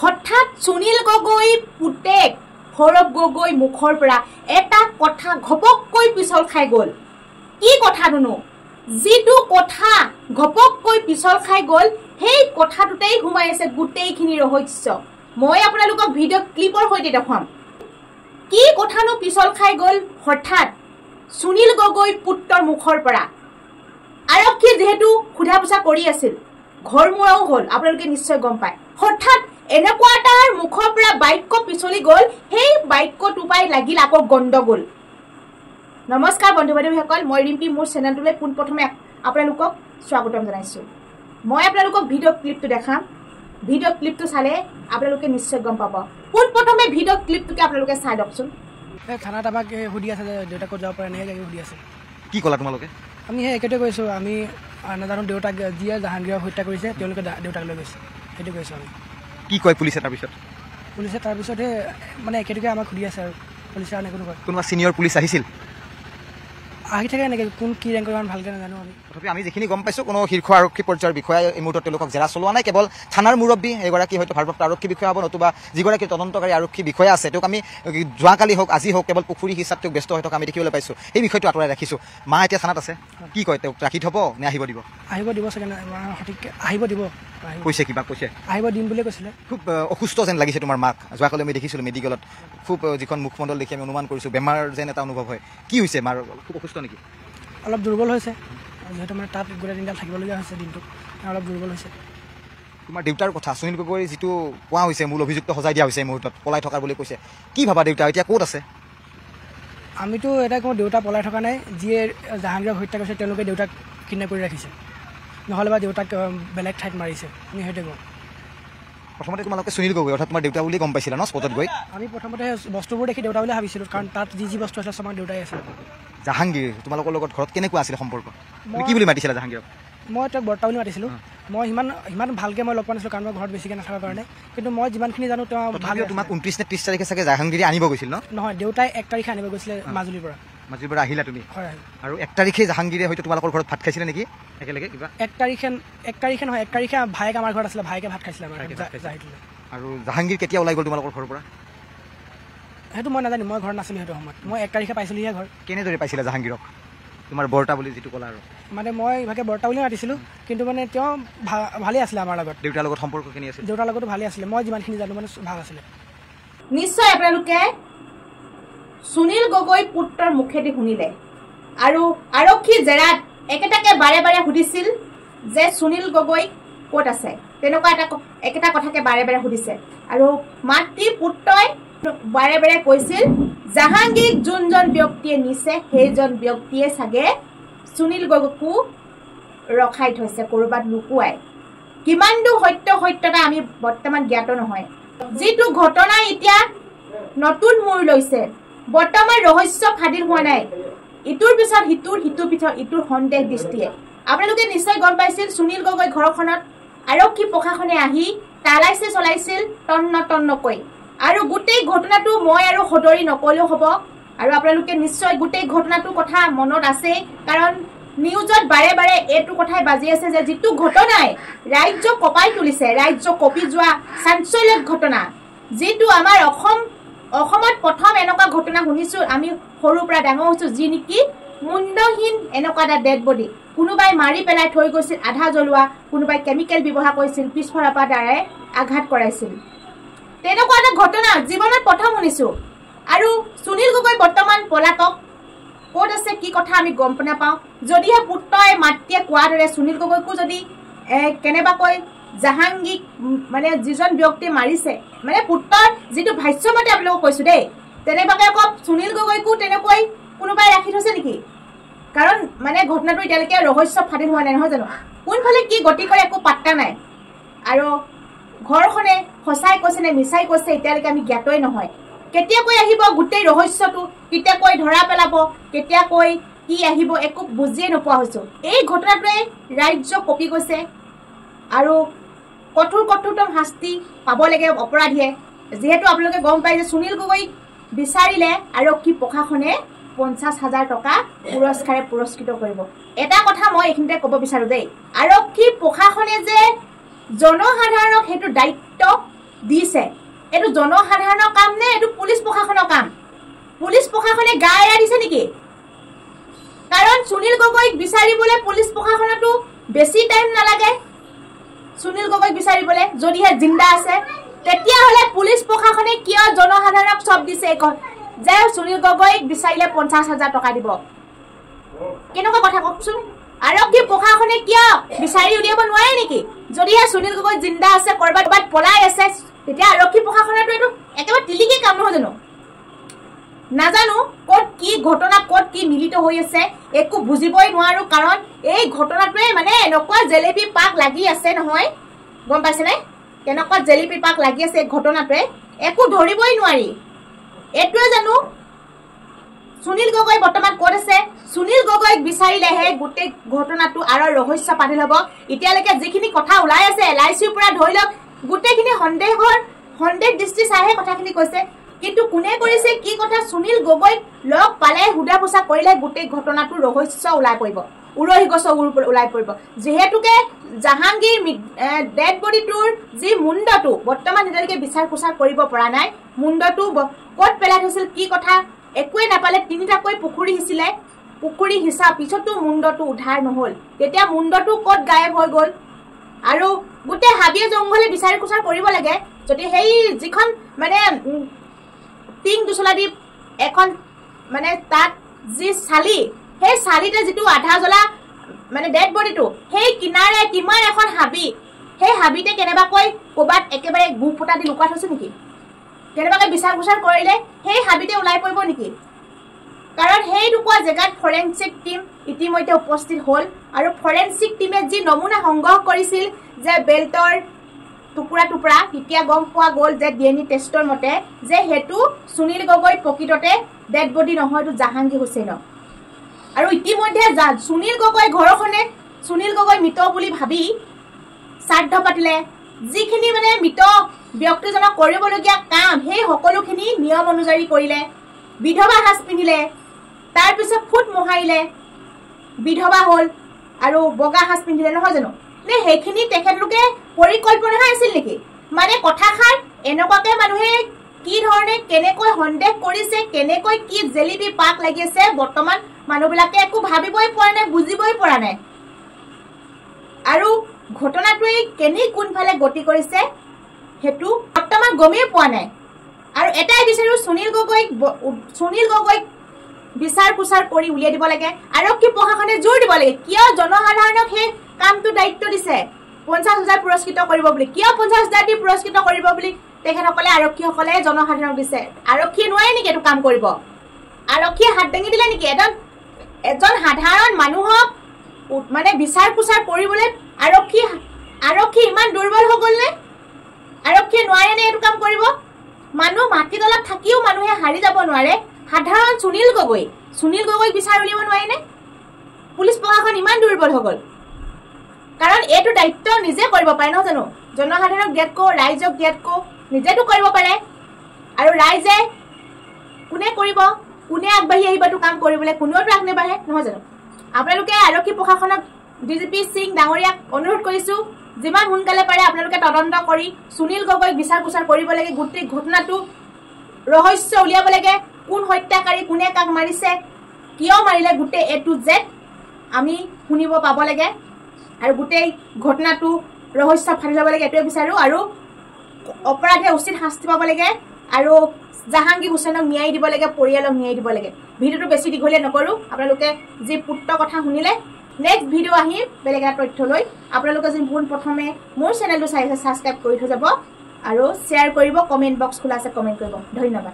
হঠাৎ সুনীল গগৈ পুতেক সৌৰভ গগৈ মুখৰ পৰা এটা কথা ঘপককৈ পিছল খাই গ'ল। কি কথাটোনো? যিটো কথা ঘপককৈ পিছল খাই গ'ল সেই কথাটোতেই সোমাই আছে গোটেইখিনি ৰহস্য। মই আপোনালোকক ভিডিঅ' ক্লিপৰ সৈতে দেখাম। কি কথানো পিছল খাই গ'ল হঠাৎ সুনীল গগৈ পুত্ৰৰ মুখৰ পৰা? আৰক্ষী যিহেতু সোধা পোছা কৰি আছিল, ঘৰমুৱাও হ'ল, আপোনালোকে নিশ্চয় গম পায়। হঠাৎ এনেকুৱা এটাৰ মুখৰ পৰা বাক্য পিছলি গ'ল, সেই বাক্যটো পাই লাগিল আকৌ গণ্ডগোল। নমস্কাৰ বন্ধু বান্ধৱীসকল, মই ৰিম্পী মোৰ চেনেলটোলৈ পোনপ্ৰথমে আপোনালোকক স্বাগতম জনাইছোঁ। মই আপোনালোকক ভিডিঅ' ক্লিপটো দেখাম। ভিডিঅ' ক্লিপটো চালে আপোনালোকে নিশ্চয় গম পাব। পোনপ্ৰথমে ভিডিঅ' ক্লিপটোকে আপোনালোকে চাই লওকচোন। থানাত আমাক সুধি আছে যে দেউতাকত যাব পাৰে এনেকৈ সুধি আছে। কি ক'লা তোমালোকে? আমি সেই একেটোৱে কৈছোঁ, আমি নাজানো দেউতাক যিয়ে জাহাংগীৰক হত্যা কৰিছে তেওঁলোকে দেউতাক লৈ গৈছে, সেইটো কৈছোঁ আমি। কি কয় পুলিচে তাৰপিছত? পুলিচে তাৰপিছতহে মানে একেটোকে আমাক সুধি আছে আৰু পুলিচে আৰু একো নকয়। কোনোবা ছিনিয়ৰ পুলিচ আহিছিল? আহি থাকে এনেকৈ, কোন কি ৰেংকৰ ইমান ভালকৈ নাজানো আমি। তথাপি আমি যিখিনি গম পাইছোঁ, কোনো শীৰ্ষ আৰক্ষী পৰ্যায়ৰ বিষয়াই এই মুহূৰ্তত তেওঁলোকক জেৰা চলোৱা নাই। কেৱল থানাৰ মুৰব্বী এগৰাকী হয়তো ভাৰপ্ৰাপ্ত আৰক্ষী বিষয়া হ'ব, নতুবা যিগৰাকী তদন্তকাৰী আৰক্ষী বিষয়া আছে তেওঁক আমি যোৱাকালি হওক আজি হওক কেৱল পুখুৰী সিঁচাত তেওঁক ব্যস্ত হৈ থকা আমি দেখিবলৈ পাইছোঁ। এই বিষয়টো আঁতৰাই ৰাখিছোঁ। মা এতিয়া থানাত আছে, কি কয় তেওঁক ৰাখি থ'ব নে আহিব দিব? আহিব দিব চাগে, সঠিককৈ আহিব দিব। কৈছে কিবা কৈছে? আহিব দিম বুলিয়ে কৈছিলে। খুব অসুস্থ যেন লাগিছে তোমাৰ মাক। যোৱাকালি আমি দেখিছিলোঁ মেডিকেলত, খুব যিখন মুখমণ্ডল দেখি আমি অনুমান কৰিছোঁ বেমাৰ যেন এটা অনুভৱ হয়। কি হৈছে মাৰ? খুব অসুস্থ নেকি? অলপ দুৰ্বল হৈছে, যিহেতু মানে তাত গোটেই দিনডাল থাকিবলগীয়া হৈছে, দিনটো অলপ দুৰ্বল হৈছে। তোমাৰ দেউতাৰ কথা, সুনীল গগৈৰ যিটো কোৱা হৈছে মূল অভিযুক্ত সজাই দিয়া হৈছে এই মুহূৰ্তত, পলাই থকাৰ বুলি কৈছে, কি ভাবা দেউতা এতিয়া ক'ত আছে? আমিতো এটা কওঁ দেউতা পলাই থকা নাই, যিয়ে জাহাংগীৰক হত্যা কৰিছে তেওঁলোকে দেউতাক কিডনেপ কৰি ৰাখিছে, নহ'লে বা দেউতাক বেলেগ ঠাইত মাৰিছে, আমি সেইটোৱে কওঁ। প্ৰথমতে তোমালোকে সুনীল গগৈ অৰ্থাৎ তোমাৰ দেউতা বুলি গম পাইছিলা ন স্পটত গৈ? আমি প্ৰথমতে বস্তুবোৰ দেখি দেউতা বুলি ভাবিছিলোঁ, কাৰণ তাত যি বস্তু আছিলে আমাৰ দেউতাই আছিল। জাহাংগীৰ তোমালোকৰ লগত ঘৰত কেনেকুৱা আছিলে সম্পৰ্ক? কি বুলি মাতিছিলা জাহাংগীৰক? মই তেওঁক বৰ্তা বুলি মাতিছিলোঁ। মই সিমান ভালকৈ মই লগ পোৱা নাছিলোঁ, কাৰণ মই ঘৰত বেছিকৈ নাথাকাৰ কাৰণে, কিন্তু মই যিমানখিনি জানো তেওঁ ভাল। তোমাক 29 নে 30 তাৰিখে চাগে জাহাংগীৰে আনিব গৈছিল ন? নহয়, দেউতাই 1 তাৰিখে আনিব গৈছিলে মাজুলীৰ পৰা। মাজুলীৰ পৰা আহিলা তুমি? হয়। আৰু 1 তাৰিখে জাহাংগীৰে হয়তো তোমালোকৰ ঘৰত ভাত খাইছিলে নেকি একেলগে কিবা? 1 তাৰিখে নহয়, 1 তাৰিখে ভায়েক আমাৰ ঘৰত আছিলে, ভায়েকে ভাত খাইছিলে আমাৰ। আৰু জাহাংগীৰ কেতিয়া ওলাই গ'ল তোমালোকৰ ঘৰৰ পৰা? সেইটো মই নাজানিম, মই ঘৰত নাছিলোঁ সেইটো সময়ত। মই 1 তাৰিখে পাইছিলোঁহে ঘৰ। কেনেদৰে পাইছিলা জাহাংগীৰক? তোমাৰ বৰ্তা বুলি যিটো ক'লা আৰু মানে মই ইভাগে বৰ্তা বুলি মাতিছিলোঁ, কিন্তু মানে তেওঁ ভালেই আছিলে আমাৰ লগত। দেউতাৰ লগত সম্পৰ্ক কেনে আছিল? দেউতাৰ লগতো ভালেই আছিলে, মই যিমানখিনি জানো মানে ভাল আছিলে। নিশ্চয় আপোনালোকে সুনীল গগৈ পুত্ৰৰ মুখেদি শুনিলে, আৰু আৰক্ষী জেৰাত একেটাকে বাৰে বাৰে সুধিছিল যে সুনীল গগৈ ক'ত আছে, তেনেকুৱা একেটা কথাকে বাৰে বাৰে সুধিছে। আৰু মাতৃ পুত্ৰই বাৰে বাৰে কৈছিল জাহাংগীৰক যোনজন ব্যক্তিয়ে নিছে সেইজন ব্যক্তিয়ে চাগে সুনীল গগৈকো ৰখাই থৈছে ক'ৰবাত লুকুৱাই। কিমান দূৰ সত্যতা আমি বৰ্তমান জ্ঞাত নহয়। যিটো ঘটনা এতিয়া নতুন মূৰ লৈছে, বৰ্তমান ৰহস্য ফাদিল হোৱা নাই, ইটোৰ পিছত সিটোৰ পিছত ইটোৰ সন্দেহ দৃষ্টিয়ে। আপোনালোকে নিশ্চয় গম পাইছিল সুনীল গগৈ ঘৰখনত আৰক্ষী প্ৰশাসনে আহি তালাচী চলাইছিল তন্নকৈ, আৰু গোটেই ঘটনাটো মই আৰু সদৰি নকলেও হ'ব, আৰু আপোনালোকে নিশ্চয় গোটেই ঘটনাটোৰ কথা মনত আছে, কাৰণ নিউজত বাৰে বাৰে এইটো কথাই বাজি আছে যে যিটো ঘটনাই ৰাজ্য কঁপাই তুলিছে, ৰাজ্য কঁপি যোৱা চাঞ্চল্যক ঘটনা, যিটো আমাৰ অসমত প্ৰথম এনেকুৱা ঘটনা শুনিছোঁ আমি সৰুৰ পৰা ডাঙৰ হৈছোঁ, যি নেকি মুণ্ডহীন এনেকুৱা এটা ডেড বডি, কোনোবাই মাৰি পেলাই থৈ গৈছিল আধা জ্বলোৱা, কোনোবাই কেমিকেল ব্যৱহাৰ কৰিছিল, পিছফালৰ পৰা দ্বাৰাই আঘাত কৰাইছিল। তেনেকুৱা এটা ঘটনা জীৱনত প্ৰথম শুনিছোঁ। আৰু সুনীল গগৈ বৰ্তমান পলাতক, ক'ত আছে কি কথা আমি গম নাপাওঁ। যদিহে পুত্ৰই মাতৃয়ে কোৱাৰ দৰে সুনীল গগৈকো যদি কেনেবাকৈ জাহাংগীৰক মানে যিজন ব্যক্তিয়ে মাৰিছে, মানে পুত্ৰৰ যিটো ভাষ্যমতে আপোনালোকক কৈছোঁ দেই, তেনেকুৱাকৈ আকৌ সুনীল গগৈকো তেনেকৈ কোনোবাই ৰাখি থৈছে নেকি? কাৰণ মানে ঘটনাটো এতিয়ালৈকে ৰহস্য ফাদিল হোৱা নাই, নহয় জানো? কোনফালে কি গতি কৰে একো পাত্তা নাই, আৰু ঘৰখনে সঁচাই কৈছে নে মিছাই কৈছে এতিয়ালৈকে আমি জ্ঞাতই নহয়। কেতিয়াকৈ আহিব গোটেই ৰহস্যটো, কেতিয়াকৈ ধৰা পেলাব, কেতিয়াকৈ কি আহিব একো বুজিয়ে নোপোৱা হৈছোঁ। এই ঘটনাটোৱে ৰাজ্য কঁপি গৈছে, আৰু কঠোৰতম শাস্তি পাব লাগে অপৰাধীয়ে। যিহেতু আপোনালোকে গম পায় যে সুনীল গগৈক বিচাৰিলে আৰক্ষী প্ৰশাসনে 50,000 টকা পুৰস্কাৰে পুৰস্কৃত কৰিব। এটা কথা মই এইখিনিতে ক'ব বিচাৰোঁ দেই, আৰক্ষী প্ৰশাসনে যে জনসাধাৰণক সেইটো দায়িত্ব দিছে এইটো জনসাধাৰণৰ কাম নে এইটো পুলিচ প্ৰশাসনৰ কাম পুলিচ প্ৰশাসনে গা এৰা দিছে নেকি কাৰণ সুনীল গগৈক বিচাৰিবলৈ পুলিচ প্ৰশাসনটো বেছি টাইম নালাগে সুনীল গগৈক বিচাৰিবলৈ যদিহে জিন্দা আছে তেতিয়াহ'লে পুলিচ প্ৰশাসনে কিয় জনসাধাৰণক চব দিছে যে সুনীল গগৈক বিচাৰিলে 50,000 টকা দিব কেনেকুৱা কথা কওকচোন আৰক্ষী প্ৰশাসনে কিয় বিচাৰি উলিয়াব নোৱাৰে নেকি যদিহে সুনীল গগৈ জিন্দা আছে কৰবাত পলাই আছে তেতিয়া আৰক্ষী প্ৰশাসনেতো এইটো একেবাৰে তিলিকি কাম নহয় জানো নাজানো ক'ত কি ঘটনা ক'ত কি মিলিত হৈ আছে একো বুজিবই নোৱাৰো কাৰণ এই ঘটনাটোৱে মানে এনেকুৱা জেলেপি পাক লাগি আছে নহয় গম পাইছেনে কেনেকুৱা জেলেপি পাক লাগি আছে ঘটনাটোৱে একো ধৰিবই নোৱাৰি এইটোৱে জানো সুনীল গগৈ বৰ্তমান ক'ত আছে সুনীল গগৈক বিচাৰিলেহে গোটেই ঘটনাটো আৰু ৰহস্য পাতিল হ'ব এতিয়ালৈকে যিখিনি কথা ওলাই আছে LICৰ পৰা ধৰি লওক গোটেইখিনি সন্দেহ দৃষ্টি চাইহে কথাখিনি কৈছে কিন্তু কোনে কৰিছে কি কথা সুনীল গগৈক লগ পালে হুদা পোছা কৰিলে গোটেই ঘটনাটো ৰহস্য ওলাই পৰিব উৰহি গছ ওলাই পৰিব যেহেতুকে জাহাংগীৰ ডেড বডিটোৰ যি মুণ্ডটো বৰ্তমান এতিয়ালৈকে বিচাৰ পোচাৰ কৰিব পৰা নাই মুণ্ডটো ক'ত পেলাই থৈছিল কি কথা একোৱে নাপালে তিনিটাকৈ পুখুৰী হিছিলে পুখুৰী হিচা পিছতো মুণ্ডটো উদ্ধাৰ নহ'ল তেতিয়া মুণ্ডটো ক'ত গায়ব হৈ গ'ল আৰু গোটেই হাবিয়ে জংঘলে বিচাৰ পোচাৰ কৰিব লাগে যদি সেই যিখন মানে টিং দুচলা দি এখন মানে তাত যি চালি সেই চালিতে যিটো আধা জ্বলা মানে ডেড বডিটো সেই কিনাৰে কিমান এখন হাবি সেই হাবিতে কেনেবাকৈ ক'ৰবাত একেবাৰে গু ফুটা দি লুকাই থৈছে নেকি কেনেবাকৈ বিচাৰ পোচাৰ কৰিলে সেই হাবিতে ওলাই পৰিব নেকি কাৰণ সেইটুকুৰা জেগাত ফৰেনচিক টিম ইতিমধ্যে উপস্থিত হ'ল আৰু ফৰেনচিক টিমে যি নমুনা সংগ্ৰহ কৰিছিল যে বেল্টৰ টুকুৰা এতিয়া গম পোৱা গ'ল যে DNA টেষ্টৰ মতে যে হেতু সুনীল গগৈ প্ৰকৃততে ডেড বডি নহয় এইটো জাহাংগীৰ হুছেইনৰ আৰু ইতিমধ্যে সুনীল গগৈ ঘৰখনে সুনীল গগৈ মৃত বুলি ভাবি শ্ৰাদ্ধ পাতিলে যিখিনি মানে মৃত ব্যক্তিজনক কৰিবলগীয়া কাম সেই সকলোখিনি নিয়ম অনুযায়ী কৰিলে বিধৱা সাজ পিন্ধিলে তাৰপিছত ফুট মোহাৰিলে বিধৱা হ'ল আৰু বগা সাজ পিন্ধিলে নহয় জানো নে সেইখিনি তেখেতলোকে পৰিকল্পনাহে আছিল নেকি মানে কথাষাৰ এনেকুৱাকে মানুহে কি ধৰণে কেনেকৈ সন্দেহ কৰিছে কেনেকৈ কি জেলিপি পাক লাগি আছে বৰ্তমান মানুহবিলাকে একো ভাবিবই পৰা নাই বুজিবই পৰা নাই আৰু ঘটনাটোৱে কেনে কোনফালে গতি কৰিছে হেতু বৰ্তমান গমেই পোৱা নাই আৰু এটাই বিচাৰো সুনীল গগৈক বিচাৰ পোচাৰ কৰি উলিয়াই দিব লাগে আৰক্ষী প্ৰশাসনে জোৰ দিব লাগে কিয় জনসাধাৰণক সেই কামটো দায়িত্ব দিছে 50,000 পুৰস্কৃত কৰিব বুলি কিয় 50,000 দি পুৰস্কৃত কৰিব বুলি তেখেতসকলে আৰক্ষীসকলে জনসাধাৰণক দিছে আৰক্ষীয়ে নোৱাৰে নেকি এইটো কাম কৰিব আৰক্ষীয়ে হাত দাঙি দিলে নেকি এজন সাধাৰণ মানুহক মানে বিচাৰ পোচাৰ কৰিবলৈ আৰক্ষী ইমান দুৰ্বল হৈ গ'ল নে আৰক্ষীয়ে নোৱাৰে নে এইটো কাম কৰিব মানুহ মাটি তলত থাকিও মানুহে হাৰি যাব নোৱাৰে সাধাৰণ সুনীল গগৈক বিচাৰ উলিয়াব নোৱাৰে নে পুলিচ প্ৰশাসন ইমান দুৰ্বল হৈ গ'ল কাৰণ এইটো দায়িত্ব নিজে কৰিব পাৰে নহয় জানো জনসাধাৰণক দিয়াতকৈ ৰাইজক দিয়াতকৈ নিজেতো কৰিব পাৰে আৰু ৰাইজে কোনে কৰিব কোনে আগবাঢ়ি আহিব এইটো কাম কৰিবলৈ কোনেওতো আগনেবাঢ়ে নহয় জানো আপোনালোকে আৰক্ষী প্ৰশাসনক DGP সিং ডাঙৰীয়াক অনুৰোধ কৰিছো যিমান সোনকালে পাৰে আপোনালোকে তদন্ত কৰি সুনীল গগৈক বিচাৰ পোচাৰ কৰিব লাগে গোটেই ঘটনাটো ৰহস্য উলিয়াব লাগে কোন হত্যাকাৰী কোনে কাক মাৰিছে কিয় মাৰিলে গোটেই A to Z আমি শুনিব পাব লাগে আৰু গোটেই ঘটনাটো ৰহস্য ফালি ল'ব লাগে এটোৱে বিচাৰো আৰু অপৰাধে উচিত শাস্তি পাব লাগে আৰু জাহাংগীৰ হুছেইনক ন্যায় দিব লাগে পৰিয়ালক ন্যায় দিব লাগে ভিডিওটো বেছি দীঘলীয়া নকৰো আপোনালোকে যি পুত্ৰ কথা শুনিলে নেক্সট ভিডিও আহিম বেলেগ এটা তথ্য লৈ আপোনালোকে যি পোন প্ৰথমে মোৰ চেনেলটো চাই আছে সাবস্ক্ৰাইব কৰি থৈ যাব আৰু শ্বেয়াৰ কৰিব কমেন্ট বক্স খোলা আছে কমেন্ট কৰিব ধন্যবাদ